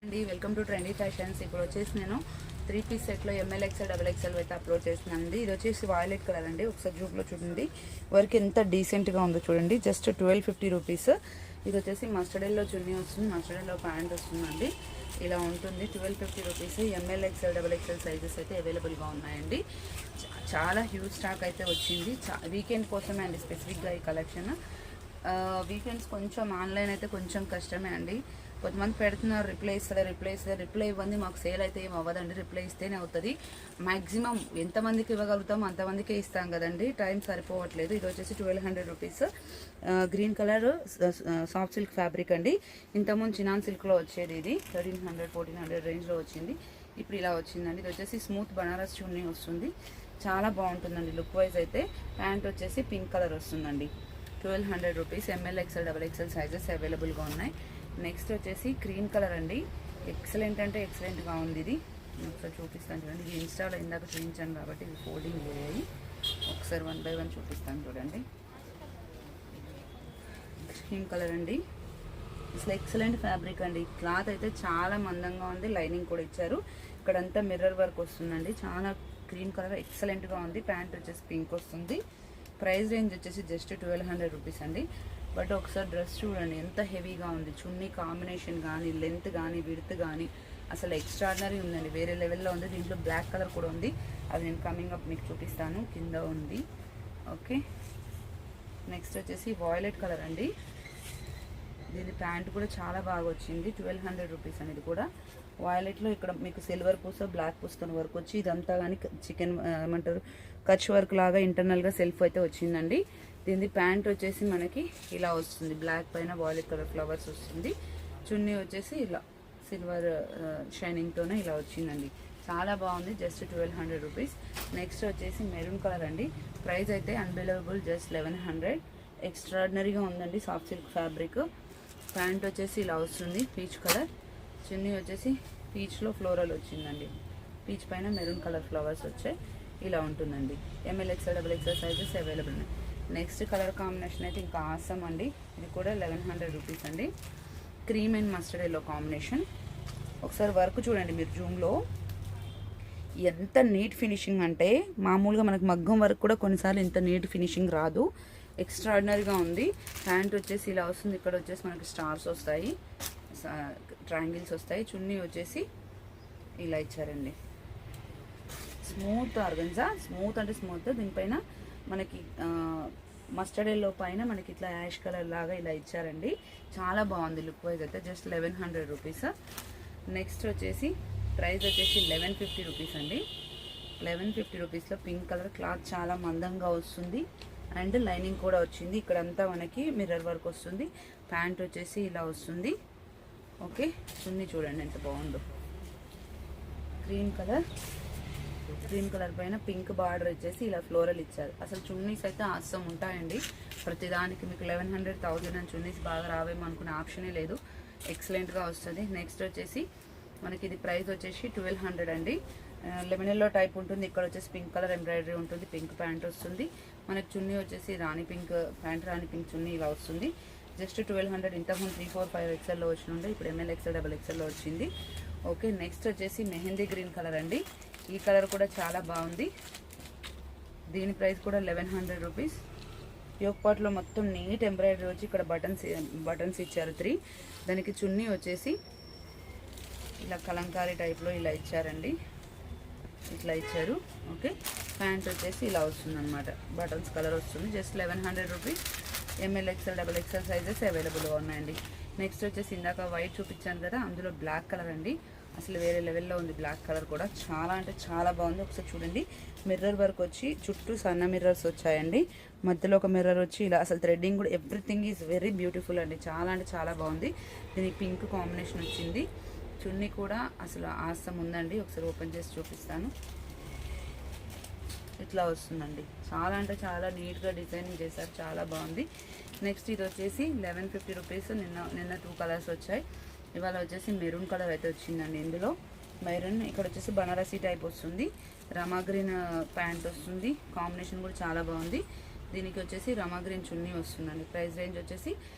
అండి welcome to trendy fashions. ఇప్పుడు వచ్చేసి నేను 3 పీస్ సెట్లో ఎంఎల్ ఎక్సెల్ డబుల్ ఎక్సెల్ అయితే అప్లోడ్ చేస్తున్నానండి. ఇది వచ్చేసి వాయిలెట్ కలర్ అండి. ఒకసారి జూప్లో చూడండి, వర్క్ ఎంత డీసెంట్గా ఉందో చూడండి. Just 1250 rupees. ఇది వచ్చేసి మస్టర్డ్ ఎల్లో చున్నీ వస్తుంది, మస్టర్డ్ ఎల్లో ప్యాంట్ వస్తుందండి. ఇలా ఉంటుంది. 1250 rupees. M L XL double XL sizes అయితే అవైలబుల్గా ఉన్నాయండి. చాలా హ్యూజ్ స్టాక్ అయితే వచ్చింది. వీకెండ్ కోసమే అండి స్పెసిఫిక్గా ఈ కలెక్షన్. వీకెండ్స్ కొంచెం ఆన్లైన్ అయితే కొంచెం కష్టమే అండి. కొంతమంది పెడుతున్నారు రిప్లై రిప్లై ఇవ్వండి, మాకు సేల్ అయితే ఏం అవ్వదండి. రిప్లై ఇస్తేనే అవుతుంది. మ్యాక్సిమం ఎంతమందికి ఇవ్వగలుగుతామో అంతమందికే ఇస్తాం కదండి, టైం సరిపోవట్లేదు. ఇది వచ్చేసి 1200 rupees. Green colour soft silk fabric అండి. ఇంతకుముందు చినాన్ సిల్క్లో వచ్చేది, ఇది 1300 1400 రేంజ్లో వచ్చింది. ఇప్పుడు ఇలా వచ్చిందండి. ఇది వచ్చేసి స్మూత్ బనారస్ చున్నీ వస్తుంది. చాలా బాగుంటుందండి లుక్ వైజ్ అయితే. ప్యాంట్ వచ్చేసి పింక్ కలర్ వస్తుందండి. 1200 rupees. M L XL double XL sizes అవైలబుల్గా ఉన్నాయి. నెక్స్ట్ వచ్చేసి క్రీమ్ కలర్ అండి. ఎక్సలెంట్ అంటే ఎక్సలెంట్గా ఉంది. ఇది ఒకసారి చూపిస్తాను చూడండి. ఇది ఇన్స్టాలో ఇందాక చూపించాను కాబట్టి ఇది ఫోల్డింగ్ అయ్యాయి. ఒకసారి 1 బై 1 చూపిస్తాను చూడండి. క్రీమ్ కలర్ అండి. అసలు ఎక్సలెంట్ ఫ్యాబ్రిక్ అండి. క్లాత్ అయితే చాలా మందంగా ఉంది. లైనింగ్ కూడా ఇచ్చారు. ఇక్కడంతా మిర్రర్ వర్క్ వస్తుందండి. చాలా క్రీమ్ కలర్ ఎక్సలెంట్గా ఉంది. ప్యాంట్ వచ్చేసి పింక్ వస్తుంది. ప్రైస్ రేంజ్ వచ్చేసి జస్ట్ 1200 రూపీస్ అండి. బట్ ఒకసారి డ్రెస్ చూడండి ఎంత హెవీగా ఉంది. చున్నీ కాంబినేషన్ కానీ, లెంత్ కానీ, విడ్త్ కానీ అసలు ఎక్స్ట్రాడినరీ ఉందండి. వేరే లెవెల్లో ఉంది. దీంట్లో బ్లాక్ కలర్ కూడా ఉంది. అది నేను కమింగ్ అప్ మీకు చూపిస్తాను. కింద ఉంది. ఓకే, నెక్స్ట్ వచ్చేసి వాయిలెట్ కలర్ అండి. దీని ప్యాంట్ కూడా చాలా బాగా వచ్చింది. 1200 రూపీస్ అనేది కూడా. వాయిలెట్లో ఇక్కడ మీకు సిల్వర్ పూస, బ్లాక్ పూసతో వర్క్ వచ్చి ఇదంతా కానీ చికెన్ ఏమంటారు కచ్ వర్క్ లాగా ఇంటర్నల్గా సెల్ఫ్ అయితే వచ్చిందండి. దీని ప్యాంట్ వచ్చేసి మనకి ఇలా వస్తుంది. బ్లాక్ పైన వాయిలెట్ కలర్ ఫ్లవర్స్ వస్తుంది. చున్నీ వచ్చేసి ఇలా సిల్వర్ షైనింగ్తోనే ఇలా వచ్చిందండి. చాలా బాగుంది. Just 1200 rupees. నెక్స్ట్ వచ్చేసి మెరూన్ కలర్ అండి. ప్రైస్ అయితే అన్బిలీవబుల్, జస్ట్ 1100. ఎక్స్ట్రాడినరీగా ఉందండి. Soft silk fabric. ప్యాంట్ వచ్చేసి ఇలా వస్తుంది పీచ్ కలర్. చున్నీ వచ్చేసి పీచ్లో ఫ్లోరల్ వచ్చిందండి. పీచ్ పైన మెరూన్ కలర్ ఫ్లవర్స్ వచ్చాయి. ఇలా ఉంటుందండి. M L XL double XL sizes available ఉన్నాయి. నెక్స్ట్ కలర్ కాంబినేషన్ అయితే ఇంకా ఆసమ్ అండి. ఇది కూడా 1100 రూపీస్ అండి. Cream and mustard yellow combination. ఒకసారి వర్క్ చూడండి మీరు జూమ్లో. ఎంత నీట్ ఫినిషింగ్ అంటే మామూలుగా మనకు మగ్గం వర్క్ కూడా కొన్నిసార్లు ఇంత నీట్ ఫినిషింగ్ రాదు. ఎక్స్ట్రాడినరీగా ఉంది. ప్యాంట్ వచ్చేసి ఇలా వస్తుంది. ఇక్కడ వచ్చేసి మనకి స్టార్స్ వస్తాయి, ట్రయాంగిల్స్ వస్తాయి. చున్నీ వచ్చేసి ఇలా ఇచ్చారండి. స్మూత్ ఆర్గన్జా, స్మూత్ అంటే స్మూత్. దీనిపైన మనకి మస్టర్డ్ ఎల్లో పైన మనకి ఇట్లా యాష్ కలర్ లాగా ఇలా ఇచ్చారండి. చాలా బాగుంది లుక్ వైజ్ అయితే. Just 1100 rupees. నెక్స్ట్ వచ్చేసి ప్రైస్ వచ్చేసి 1150 రూపీస్ అండి. 1150 రూపీస్లో పింక్ కలర్. క్లాత్ చాలా మందంగా వస్తుంది అండ్ లైనింగ్ కూడా వచ్చింది. ఇక్కడంతా మనకి మిర్రర్ వర్క్ వస్తుంది. ప్యాంట్ వచ్చేసి ఇలా వస్తుంది. ఓకే, చున్నీ చూడండి ఎంత బాగుందో. క్రీమ్ కలర్ పైన పింక్ బార్డర్ వచ్చేసి ఇలా ఫ్లోరల్ ఇచ్చారు. అసలు చున్నీస్ అయితే ఆసం ఉంటాయండి. ప్రతిదానికి మీకు 1100 1000 అని చున్నీస్ బాగా రావేమో అనుకునే ఆప్షనే లేదు. ఎక్సలెంట్గా వస్తుంది. నెక్స్ట్ వచ్చేసి మనకి ఇది ప్రైస్ వచ్చేసి 1200 అండి. లెమన్ ఎల్లో టైప్ ఉంటుంది. ఇక్కడ వచ్చేసి పింక్ కలర్ ఎంబ్రాయిడరీ ఉంటుంది. పింక్ ప్యాంట్ వస్తుంది. మనకి చున్నీ వచ్చేసి రాణి పింక్ ప్యాంట్, రాణి పింక్ చున్నీ ఇలా వస్తుంది. జస్ట్ 1200. ఇంతకుముందు 3 4 5 ఎక్సెల్లో వచ్చినుండే, ఇప్పుడు ఎంఎల్ ఎక్సెల్ డబల్ ఎక్సెల్లో వచ్చింది. ఓకే, నెక్స్ట్ వచ్చేసి మెహందీ గ్రీన్ కలర్ అండి. ఈ కలర్ కూడా చాలా బాగుంది. దీని ప్రైస్ కూడా 1100 రూపీస్. యోక్ పాట్లో మొత్తం నీట్ ఎంబ్రాయిడరీ వచ్చి ఇక్కడ బటన్స్ ఇచ్చారు 3. దానికి చున్నీ వచ్చేసి ఇలా కలంకారీ టైప్లో ఇలా ఇచ్చారండి. ఇట్లా ఇచ్చారు. ఓకే, ప్యాంట్ వచ్చేసి ఇలా వస్తుంది అనమాట. బటన్స్ కలర్ వస్తుంది. Just 1100 rupees. M L XL double XL sizes అవైలబుల్గా ఉన్నాయండి. నెక్స్ట్ వచ్చేసి ఇందాక వైట్ చూపించాను కదా, అందులో బ్లాక్ కలర్ అండి. అసలు వేరే లెవెల్లో ఉంది బ్లాక్ కలర్ కూడా. చాలా అంటే చాలా బాగుంది. ఒకసారి చూడండి. మిర్రర్ వర్క్ వచ్చి చుట్టూ సన్న మిర్రర్స్ వచ్చాయండి. మధ్యలో ఒక మిర్రర్ వచ్చి ఇలా అసలు థ్రెడ్డింగ్ కూడా ఎవ్రీథింగ్ ఈజ్ వెరీ బ్యూటిఫుల్ అండి. చాలా అంటే చాలా బాగుంది. దీనికి పింక్ కాంబినేషన్ వచ్చింది. చున్నీ కూడా అసలు ఆసం ఉందండి. ఒకసారి ఓపెన్ చేసి చూపిస్తాను. ఇట్లా వస్తుందండి. చాలా అంటే చాలా నీట్గా డిజైనింగ్ చేశారు. చాలా బాగుంది. నెక్స్ట్ ఇది వచ్చేసి 1150 రూపీస్. నిన్న 2 కలర్స్ వచ్చాయి. ఇవాళ వచ్చేసి మెరూన్ కలర్ అయితే వచ్చిందండి. ఇందులో మెరూన్, ఇక్కడ వచ్చేసి బనారసీ టైప్ వస్తుంది. రమా గ్రీన్ ప్యాంట్ వస్తుంది. కాంబినేషన్ కూడా చాలా బాగుంది. దీనికి వచ్చేసి రమా గ్రీన్ చున్నీ వస్తుందండి. ప్రైస్ రేంజ్ వచ్చేసి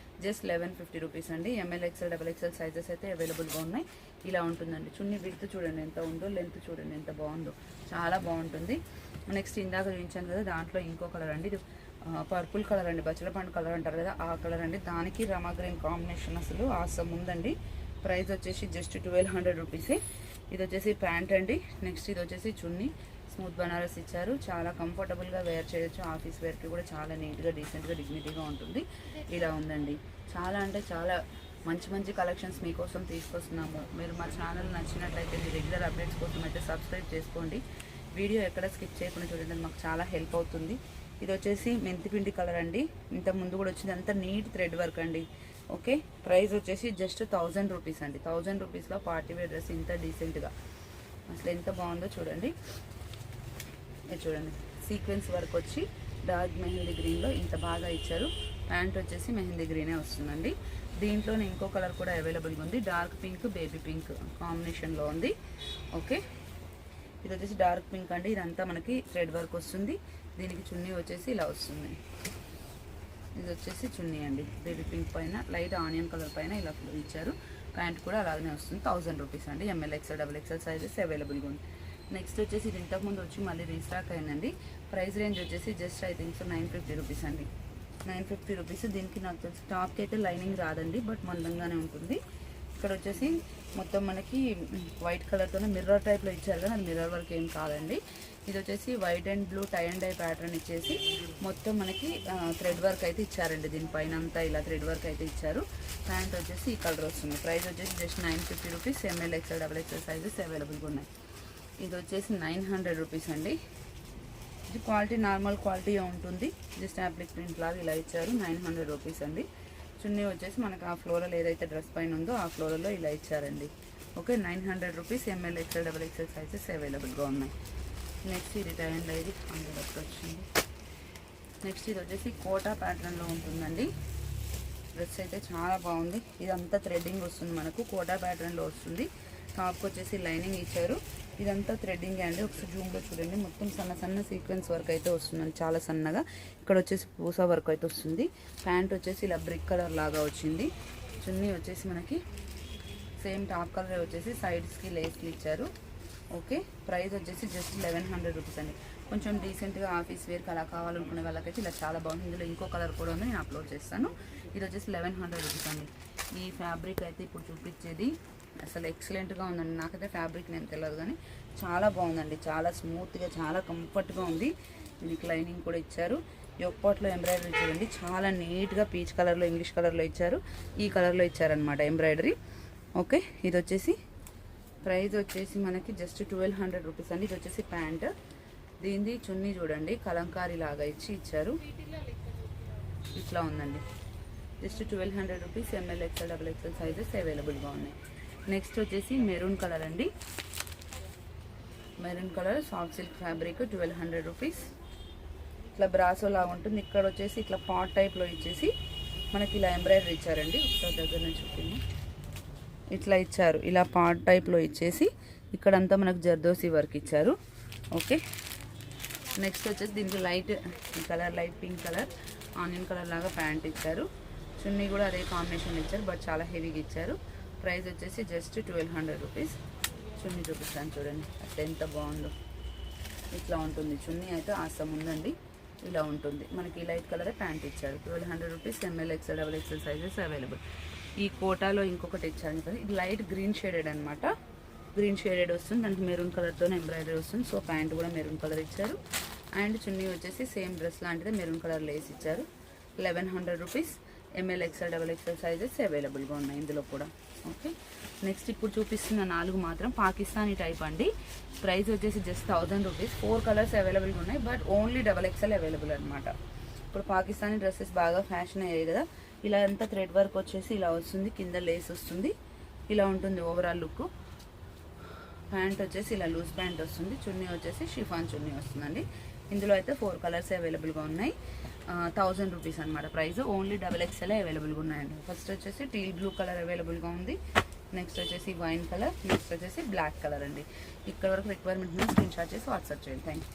జస్ట్ 1150 రూపీస్ అండి. M L XL double XL sizes అయితే అవైలబుల్గా ఉన్నాయి. ఇలా ఉంటుందండి. చున్నీ విడ్త్ చూడండి ఎంత ఉందో, లెంత్ చూడండి ఎంత బాగుందో, చాలా బాగుంటుంది. నెక్స్ట్ ఇందాక చూపించాను కదా, దాంట్లో ఇంకో కలర్ అండి. ఇది పర్పుల్ కలర్ అండి, బచ్చల పండు కలర్ అంటారు కదా ఆ కలర్ అండి. దానికి రమా గ్రీన్ కాంబినేషన్ అసలు ఆసమ్ ఉందండి. ప్రైస్ వచ్చేసి జస్ట్ 1200 రూపీసే. ఇది వచ్చేసి ప్యాంట్ అండి. నెక్స్ట్ ఇది వచ్చేసి చున్నీ, స్మూత్ బనారస్ ఇచ్చారు. చాలా కంఫర్టబుల్గా వేర్ చేయొచ్చు. ఆఫీస్ వేర్కి కూడా చాలా నీట్గా డీసెంట్గా డిగ్నిటీగా ఉంటుంది. ఇలా ఉందండి. చాలా అంటే చాలా మంచి మంచి కలెక్షన్స్ మీకోసం తీసుకొస్తున్నాము. మీరు మా ఛానల్ నచ్చినట్లయితే మీ రెగ్యులర్ అప్డేట్స్ కోసం అయితే సబ్స్క్రైబ్ చేసుకోండి. వీడియో ఎక్కడ స్కిప్ చేయకుండా చూడండి, మాకు చాలా హెల్ప్ అవుతుంది. ఇది వచ్చేసి మెంతిపిండి కలర్ అండి. ఇంత ముందు కూడా వచ్చింది, అంతా నీట్ థ్రెడ్ వర్క్ అండి. ఓకే, ప్రైస్ వచ్చేసి జస్ట్ 1000 రూపీస్ అండి. 1000 రూపీస్లో పార్టీ వేర్ డ్రెస్ ఇంత డీసెంట్గా అసలు ఎంత బాగుందో చూడండి. ఇది చూడండి, సీక్వెన్స్ వర్క్ వచ్చి డార్క్ మెహందీ గ్రీన్లో ఇంత బాగా ఇచ్చారు. ప్యాంట్ వచ్చేసి మెహందీ గ్రీనే వస్తుందండి. దీంట్లోనే ఇంకో కలర్ కూడా అవైలబుల్గా ఉంది. డార్క్ పింక్, బేబీ పింక్ కాంబినేషన్లో ఉంది. ఓకే, ఇది వచ్చేసి డార్క్ పింక్ అండి. ఇదంతా మనకి థ్రెడ్ వర్క్ వస్తుంది. దీనికి చున్నీ వచ్చేసి ఇలా వస్తుంది. ఇది వచ్చేసి చున్నీ అండి, బేబీ పింక్ పైన లైట్ ఆనియన్ కలర్ పైన ఇలా ఇచ్చారు. ప్యాంట్ కూడా అలాగే వస్తుంది. 1000 రూపీస్ అండి. M L XL double XL sizes అవైలబుల్గా ఉంది. నెక్స్ట్ వచ్చేసి ఇది ఇంతకుముందు వచ్చి మళ్ళీ రీస్టాక్ అయిందండి. ప్రైస్ రేంజ్ వచ్చేసి జస్ట్ ఐ థింక్ 950 రూపీస్ అండి. 950 రూపీస్. దీనికి నాకు తెలిసి టాప్కి అయితే లైనింగ్ రాదండి, బట్ మందంగానే ఉంటుంది. ఇక్కడ వచ్చేసి మొత్తం మనకి వైట్ కలర్తోనే మిర్రర్ టైప్లో ఇచ్చారు కదా, అది మిర్రర్ వర్క్ ఏం కాదండి. ఇది వచ్చేసి white and blue tie and dye pattern ఇచ్చేసి మొత్తం మనకి థ్రెడ్ వర్క్ అయితే ఇచ్చారండి. దీనిపైన అంతా ఇలా థ్రెడ్ వర్క్ అయితే ఇచ్చారు. ప్యాంట్ వచ్చేసి ఈ కలర్ వస్తుంది. ప్రైస్ వచ్చేసి just 950 rupees. M L XL double XL sizes అవైలబుల్గా ఉన్నాయి. ఇది వచ్చేసి 900 రూపీస్ అండి. ఇది క్వాలిటీ నార్మల్ క్వాలిటీ ఉంటుంది. జస్ట్ అప్లిక్ ప్రింట్ లాగా ఇలా ఇచ్చారు. 900 రూపీస్ అండి. చున్నీ వచ్చేసి మనకు ఆ ఫ్లోరల్ ఏదైతే డ్రెస్ పైన ఉందో ఆ ఫ్లోరల్లో ఇలా ఇచ్చారండి. Okay, 900 rupees. M L XL double XL sizes అవైలబుల్గా ఉన్నాయి. నెక్స్ట్ ఇది టై అండ్ డైది 100 వచ్చింది. నెక్స్ట్ ఇది వచ్చేసి కోటా ప్యాటర్న్లో ఉంటుందండి. డ్రెస్ అయితే చాలా బాగుంది. ఇదంతా థ్రెడ్డింగ్ వస్తుంది మనకు, కోటా ప్యాటర్న్లో వస్తుంది. టాప్కి వచ్చేసి లైనింగ్ ఇచ్చారు. ఇదంతా థ్రెడ్డింగ్ అండి. ఒకసారి జూమ్లో చూడండి, మొత్తం సన్న సన్న సీక్వెన్స్ వర్క్ అయితే వస్తుందండి, చాలా సన్నగా. ఇక్కడ వచ్చేసి పూసా వర్క్ అయితే వస్తుంది. ప్యాంట్ వచ్చేసి ఇలా బ్రిక్ కలర్ లాగా వచ్చింది. చున్నీ వచ్చేసి మనకి సేమ్ టాప్ కలర్ వచ్చేసి సైడ్స్కి లేస్లు ఇచ్చారు. ఓకే, ప్రైస్ వచ్చేసి జస్ట్ 1100 రూపీస్ అండి. కొంచెం డీసెంట్గా ఆఫీస్ వేర్కి అలా కావాలనుకునే వాళ్ళకైతే ఇలా చాలా బాగుంది. ఇందులో ఇంకో కలర్ కూడా ఉంది, నేను అప్లోడ్ చేస్తాను. ఇది వచ్చేసి 1100 రూపీస్ అండి. ఈ ఫ్యాబ్రిక్ అయితే ఇప్పుడు చూపించేది అసలు ఎక్సలెంట్గా ఉందండి. నాకైతే ఫ్యాబ్రిక్ నేను తెలియదు కానీ చాలా బాగుందండి. చాలా స్మూత్గా, చాలా కంఫర్ట్గా ఉంది. దీనికి లైనింగ్ కూడా ఇచ్చారు. యొక్పాట్లో ఎంబ్రాయిడరీ చూడండి, చాలా నీట్గా పీచ్ కలర్లో, ఇంగ్లీష్ కలర్లో ఇచ్చారు. ఈ కలర్లో ఇచ్చారనమాట ఎంబ్రాయిడరీ. ఓకే, ఇది వచ్చేసి ప్రైస్ వచ్చేసి మనకి జస్ట్ 1200 రూపీస్ అండి. ఇది వచ్చేసి ప్యాంట్. దీనిది చున్నీ చూడండి, కలంకారీ లాగా ఇచ్చారు. ఇట్లా ఉందండి. Just 1200 rupees. M L XL double XL sizes అవైలబుల్గా ఉన్నాయి. నెక్స్ట్ వచ్చేసి మెరూన్ కలర్ అండి. Maroon colour soft silk fabric 1200 rupees. ఇట్లా బ్రాసో లాగా ఉంటుంది. ఇక్కడ వచ్చేసి ఇట్లా పాట్ టైప్లో ఇచ్చేసి మనకి ఇలా ఎంబ్రాయిడరీ ఇచ్చారండి. ఒకసారి దగ్గర నుంచి చూపింది, ఇట్లా ఇచ్చారు. ఇలా పాట్ టైప్లో ఇచ్చేసి ఇక్కడంతా మనకు జర్దోసి వర్క్ ఇచ్చారు. ఓకే, నెక్స్ట్ వచ్చేసి దీనికి light colour, light pink colour, onion colour లాగా ప్యాంట్ ఇచ్చారు. చున్నీ కూడా అదే కాంబినేషన్ ఇచ్చారు, బట్ చాలా హెవీగా ఇచ్చారు. ప్రైస్ వచ్చేసి జస్ట్ 1200 రూపీస్. చున్నీ చూపిస్తాను చూడండి, అట్లా ఎంత బాగుందో. ఇట్లా ఉంటుంది చున్నీ అయితే ఆసమ్ ఉందండి. ఇలా ఉంటుంది. మనకి లైట్ కలర్ ప్యాంట్ ఇచ్చారు. 1200 rupees. M L XL double XL sizes available. ఈ కోటాలో ఇంకొకటి ఇచ్చారు కదా, ఇది లైట్ గ్రీన్ షేడెడ్ అనమాట. గ్రీన్ షేడెడ్ వస్తుంది, దానికి మెరూన్ కలర్తో ఎంబ్రాయిడరీ వస్తుంది. సో ప్యాంట్ కూడా మెరూన్ కలర్ ఇచ్చారు. అండ్ చున్నీ వచ్చేసి సేమ్ డ్రెస్ లాంటిదే మెరూన్ కలర్ లేస్ ఇచ్చారు. 1100 rupees. M L XL double XL sizes అవైలబుల్గా ఉన్నాయి ఇందులో కూడా. ఓకే, నెక్స్ట్ ఇప్పుడు చూపిస్తున్న 4 మాత్రం పాకిస్తానీ టైప్ అండి. ప్రైస్ వచ్చేసి జస్ట్ 1000 రూపీస్. 4 కలర్స్ అవైలబుల్గా ఉన్నాయి, but only double XL available అనమాట. ఇప్పుడు పాకిస్తానీ డ్రెస్సెస్ బాగా ఫ్యాషన్ అయ్యాయి కదా. ఇలా అంతా థ్రెడ్ వర్క్ వచ్చేసి ఇలా వస్తుంది, కింద లేస్ వస్తుంది. ఇలా ఉంటుంది ఓవరాల్ లుక్. ప్యాంట్ వచ్చేసి ఇలా లూజ్ ప్యాంట్ వస్తుంది. చున్నీ వచ్చేసి షిఫాన్ చున్నీ వస్తుందండి. ఇందులో అయితే 4 కలర్స్ అవైలబుల్గా ఉన్నాయి. 1000 రూపీస్ అనమాట ప్రైస్. ఓన్లీ డబల్ ఎక్స్ఎల్ అవైలబుల్గా ఉన్నాయండి. ఫస్ట్ వచ్చేసి టీల్ బ్లూ కలర్ అవైలబుల్గా ఉంది. నెక్స్ట్ వచ్చేసి వైన్ కలర్, నెక్స్ట్ వచ్చేసి బ్లాక్ కలర్ అండి. ఇక్కడ వరకు రిక్వైర్మెంట్ మీద స్క్రీన్ షాట్ చేసి వాట్సాప్ చేయండి. Thank you.